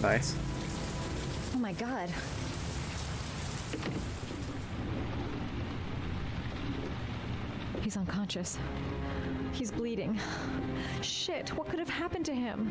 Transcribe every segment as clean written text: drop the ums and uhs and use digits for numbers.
Nice. Oh my god. He's unconscious. He's bleeding. Shit, what could have happened to him?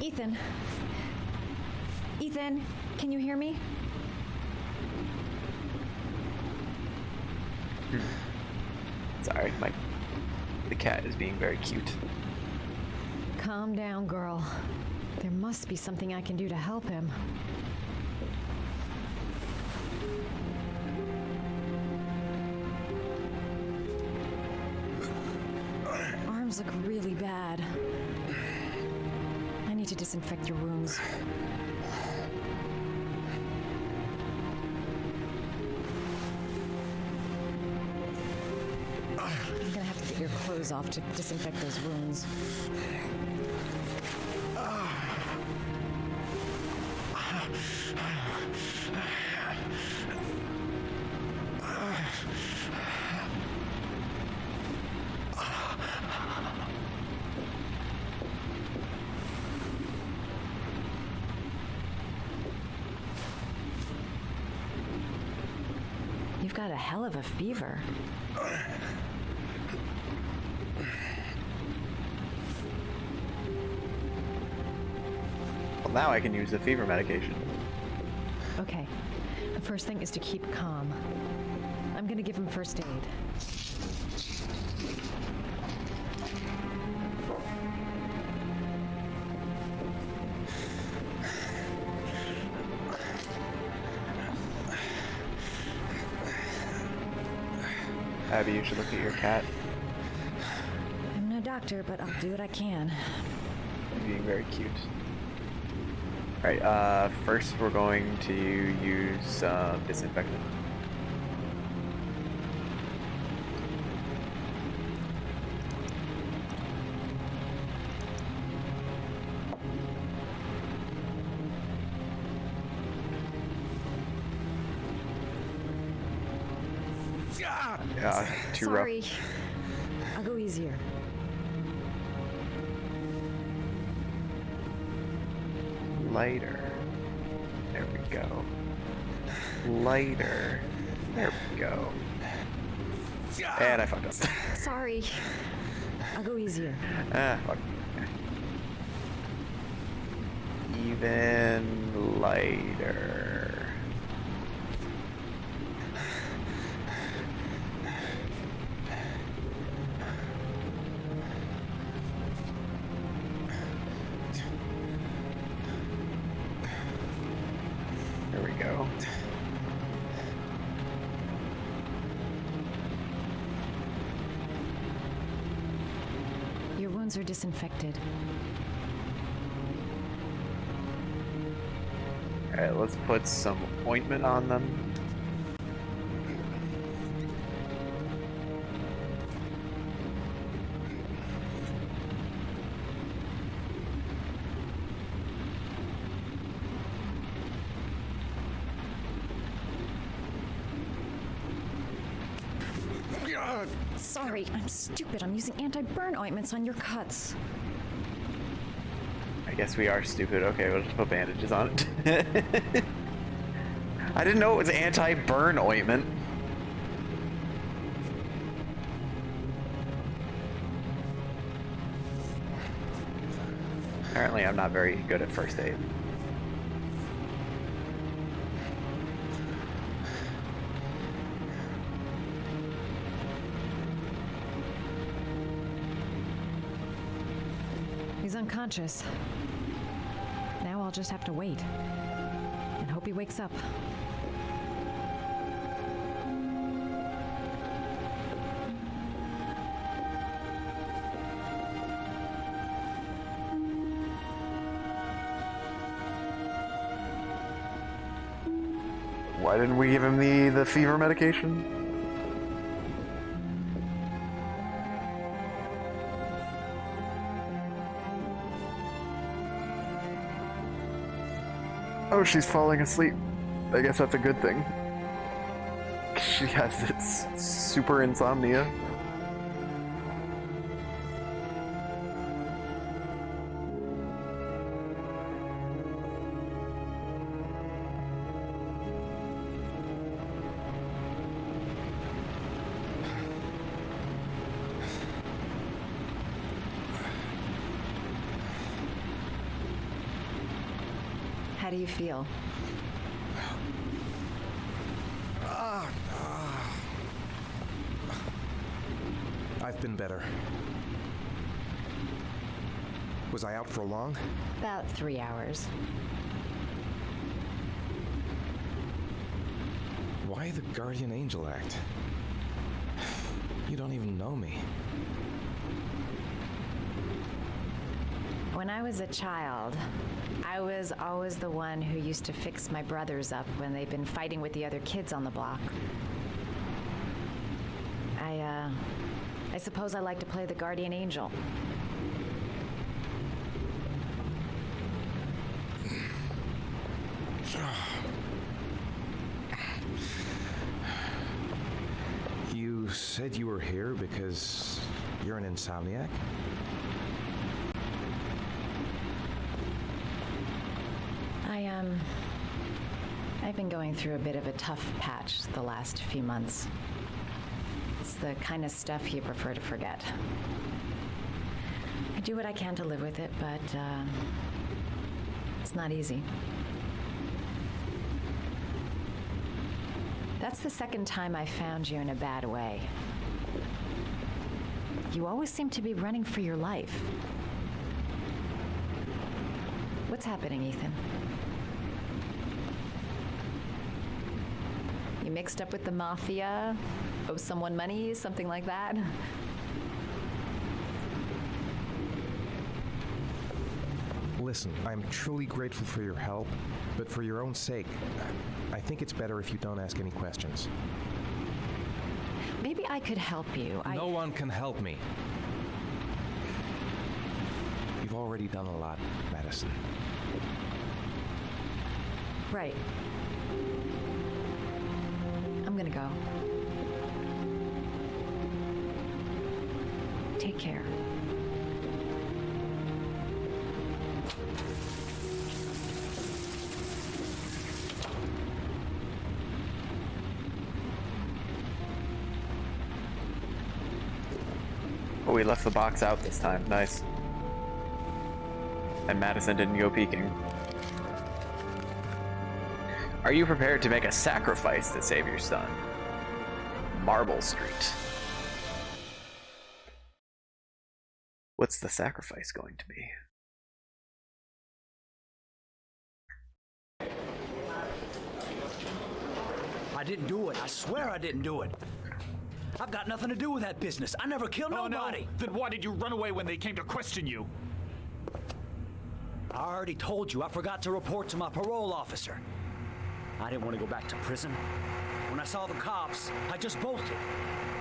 Ethan. Ethan, can you hear me? Sorry, the cat is being very cute. Calm down, girl. There must be something I can do to help him. Arms look really bad. I need to disinfect your wounds. I'm gonna have to get your clothes off to disinfect those wounds. You've got a hell of a fever. Well, now I can use the fever medication. Okay. The first thing is to keep calm. I'm gonna give him first aid. Abby, you should look at your cat. I'm no doctor, but I'll do what I can. You're being very cute. Alright, first we're going to use disinfectant. Yeah, too Sorry. rough. I'll go easier. Lighter. There we go. Lighter. There we go. And I fucked up. Sorry. I'll go easier. Fuck. Even lighter. There we go. Your wounds are disinfected. Alright, let's put some ointment on them. Sorry, I'm stupid. I'm using anti-burn ointments on your cuts. I guess we are stupid. Okay, we'll just put bandages on it. I didn't know it was anti-burn ointment. Apparently I'm not very good at first aid. He's unconscious. Now I'll just have to wait. And hope he wakes up. Why didn't we give him the fever medication? Oh, she's falling asleep. I guess that's a good thing. She has this super insomnia. How do you feel? I've been better. Was I out for long? About 3 hours. Why the guardian angel act? You don't even know me. When I was a child, I was always the one who used to fix my brothers up when they'd been fighting with the other kids on the block. I suppose I like to play the guardian angel. You said you were here because you're an insomniac? I've been going through a bit of a tough patch the last few months. It's the kind of stuff you prefer to forget. I do what I can to live with it, but it's not easy. That's the second time I found you in a bad way. You always seem to be running for your life. What's happening, Ethan? You mixed up with the mafia? Owe someone money? Something like that? Listen, I'm truly grateful for your help, but for your own sake, I think it's better if you don't ask any questions. Maybe I could help you. No one can help me. You've already done a lot, Madison. Right. I'm gonna go. Take care. Oh, we left the box out this time. Nice. And Madison didn't go peeking. Are you prepared to make a sacrifice to save your son? Marble Street. What's the sacrifice going to be? I didn't do it. I swear I didn't do it. I've got nothing to do with that business. I never killed nobody. No. Then why did you run away when they came to question you? I already told you I forgot to report to my parole officer. I didn't want to go back to prison. When I saw the cops, I just bolted.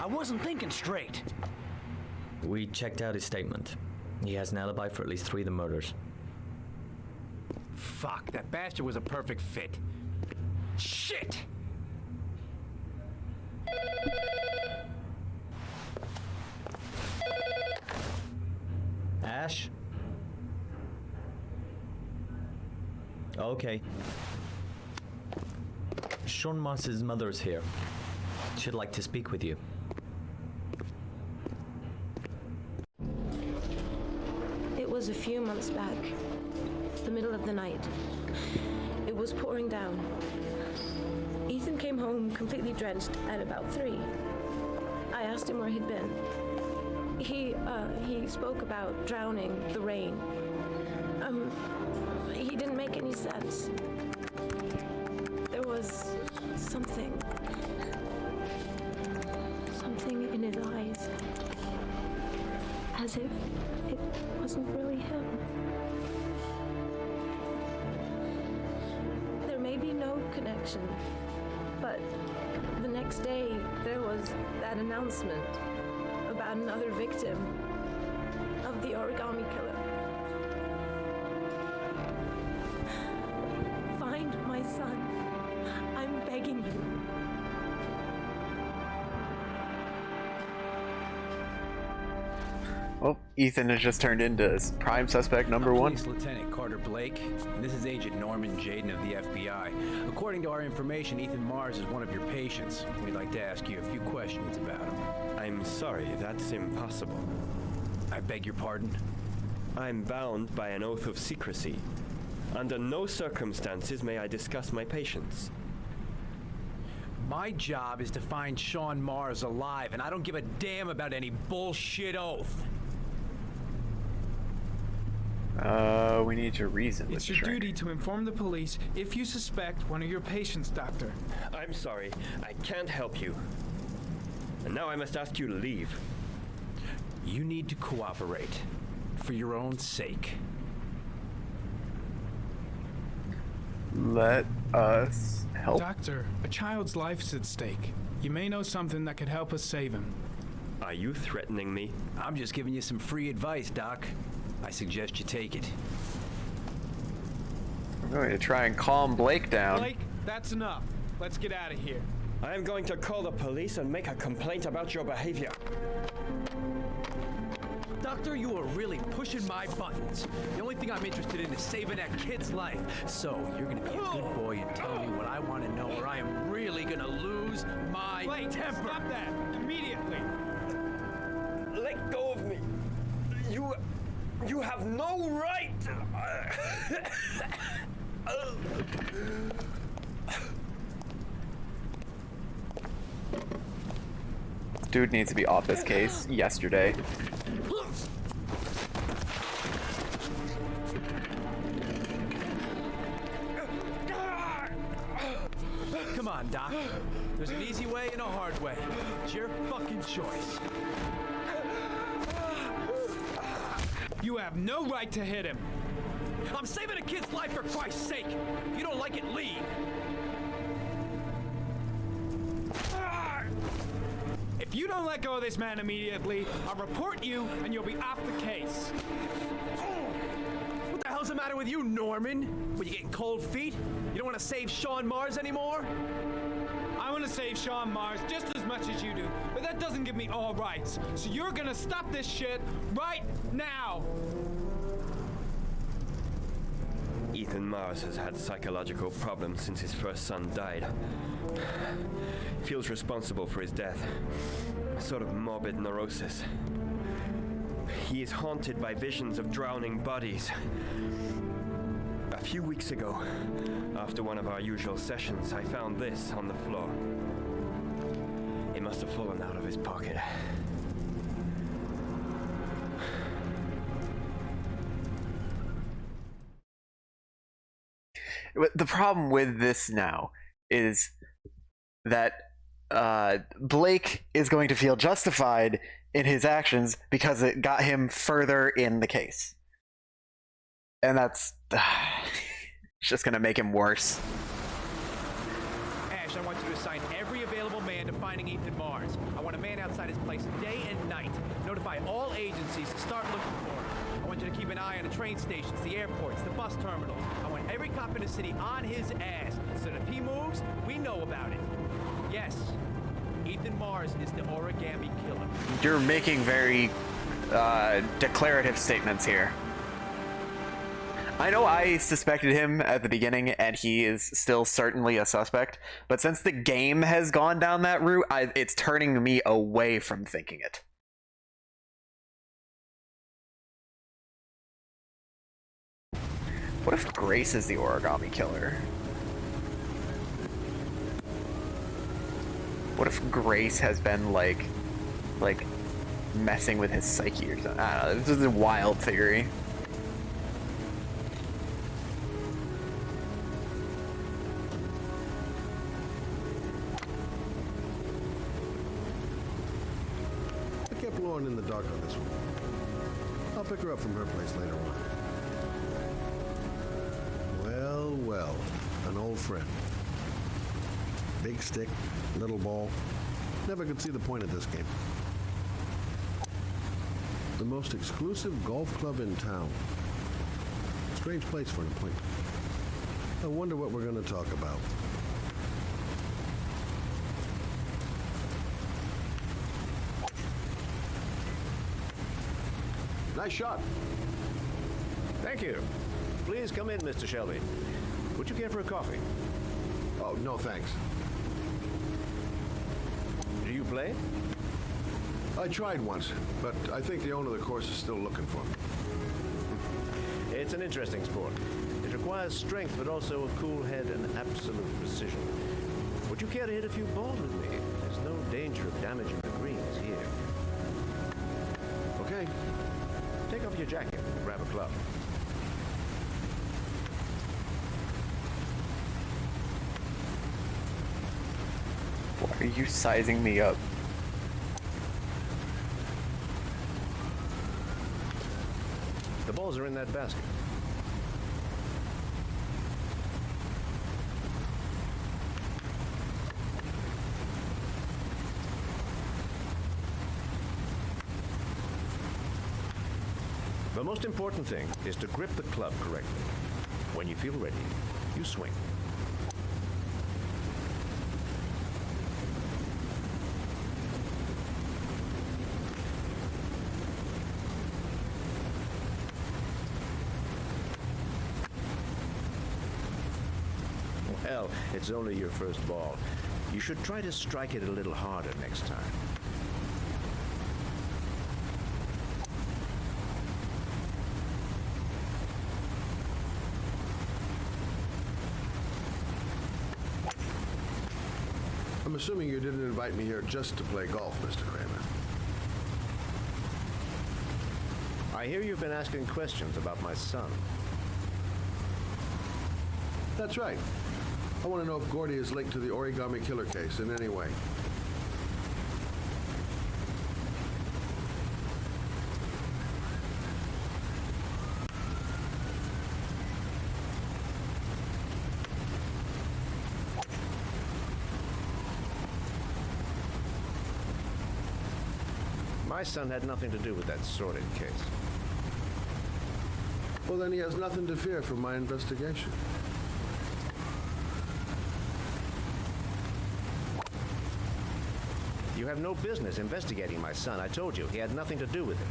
I wasn't thinking straight. We checked out his statement. He has an alibi for at least 3 of the murders. Fuck, that bastard was a perfect fit. Shit! Ash? Okay. Sean Moss's mother's here. She'd like to speak with you. It was a few months back, the middle of the night. It was pouring down. Ethan came home completely drenched at about 3. I asked him where he'd been. He spoke about drowning, the rain. He didn't make make any sense. There was something in his eyes. As if it wasn't really him. There may be no connection, but the next day there was that announcement about another victim of the origami killer. Find my son. I'm begging you. Well, Ethan has just turned into prime suspect number one. Police Lieutenant Carter Blake, and this is Agent Norman Jaden of the FBI. According to our information, Ethan Mars is one of your patients. We'd like to ask you a few questions about him. I'm sorry, that's impossible. I beg your pardon? I'm bound by an oath of secrecy. Under no circumstances may I discuss my patients. My job is to find Sean Mars alive, and I don't give a damn about any bullshit oath. We need your reason. It's Mr. your Schreiner. duty to inform the police if you suspect one of your patients, Doctor. I'm sorry, I can't help you. And now I must ask you to leave. You need to cooperate, for your own sake. Let us help. Doctor, a child's life's at stake. You may know something that could help us save him. Are you threatening me? I'm just giving you some free advice, Doc. I suggest you take it. I'm going to try and calm Blake down. Blake, that's enough. Let's get out of here. I am going to call the police and make a complaint about your behavior. Doctor, you are really pushing my buttons. The only thing I'm interested in is saving that kid's life. So, you're gonna be a good boy and tell me what I want to know, or I am really gonna lose my Blake, temper. stop that immediately. Let go of me. You have no right. Dude needs to be off this case yesterday. Come on, Doc. There's an easy way and a hard way. It's your fucking choice. You have no right to hit him. I'm saving a kid's life for Christ's sake. If you don't like it, leave. If you don't let go of this man immediately, I'll report you and you'll be off the case. What the hell's the matter with you, Norman? What, you getting cold feet? You don't want to save Sean Mars anymore? I want to save Sean Mars just as much as you do, but that doesn't give me all rights. So you're gonna stop this shit right now. Ethan Mars has had psychological problems since his first son died. Feels responsible for his death. A sort of morbid neurosis. He is haunted by visions of drowning bodies. A few weeks ago, after one of our usual sessions, I found this on the floor. It must have fallen out of his pocket. The problem with this now is that Blake is going to feel justified in his actions because it got him further in the case. And that's it's just going to make him worse. Ash, I want you to assign every available man to finding Ethan Mars. I want a man outside his place day and night. Notify all agencies to start looking for him. I want you to keep an eye on the train stations, the airports, the bus terminals. I want every cop in the city on his ass, so that if he moves, we know about it. Yes, Ethan Mars is the origami killer. You're making very declarative statements here. I know I suspected him at the beginning, and he is still certainly a suspect, but since the game has gone down that route, it's turning me away from thinking it. What if Grace is the origami killer? What if Grace has been like messing with his psyche or something? I don't know, this is a wild theory. dark on this one. I'll pick her up from her place later on. Well, well, an old friend. Big stick, little ball. Never could see the point of this game. The most exclusive golf club in town. Strange place for an appointment. I wonder what we're going to talk about. Nice shot. Thank you. Please come in, Mr. Shelby. Would you care for a coffee? Oh, no thanks. Do you play? I tried once, but I think the owner of the course is still looking for me. It's an interesting sport. It requires strength, but also a cool head and absolute precision. Would you care to hit a few balls with me? There's no danger of damaging the greens here. Okay. Take off your jacket and grab a club. Why are you sizing me up? The balls are in that basket. The most important thing is to grip the club correctly. When you feel ready, you swing. Well, it's only your first ball. You should try to strike it a little harder next time. I'm assuming you didn't invite me here just to play golf, Mr. Kramer. I hear you've been asking questions about my son. That's right. I want to know if Gordy is linked to the origami killer case in any way. My son had nothing to do with that sordid case. Well, then he has nothing to fear from my investigation. You have no business investigating my son. I told you, he had nothing to do with it.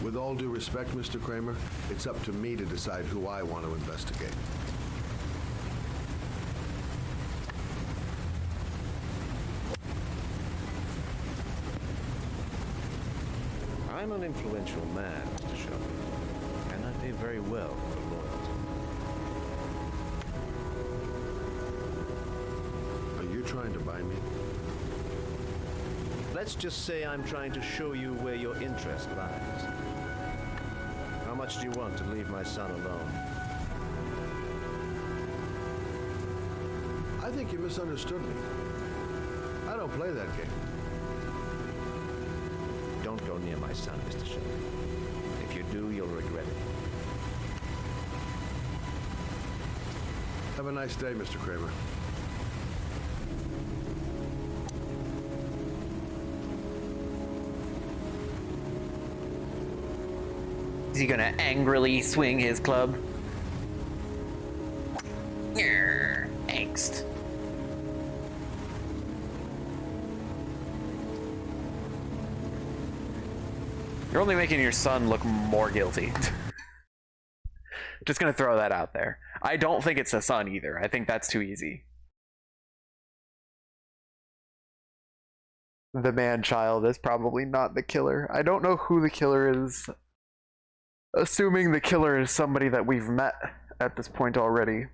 With all due respect, Mr. Kramer, it's up to me to decide who I want to investigate. I'm an influential man, Mr. Shelby, and I pay very well for loyalty. Are you trying to buy me? Let's just say I'm trying to show you where your interest lies. How much do you want to leave my son alone? I think you misunderstood me. I don't play that game. Don't go near my son, Mr. Shelby. If you do, you'll regret it. Have a nice day, Mr. Kramer. Is he gonna angrily swing his club? Angst. You're only making your son look more guilty. Just gonna throw that out there. I don't think it's the son either. I think that's too easy. The man-child is probably not the killer. I don't know who the killer is. Assuming the killer is somebody that we've met at this point already.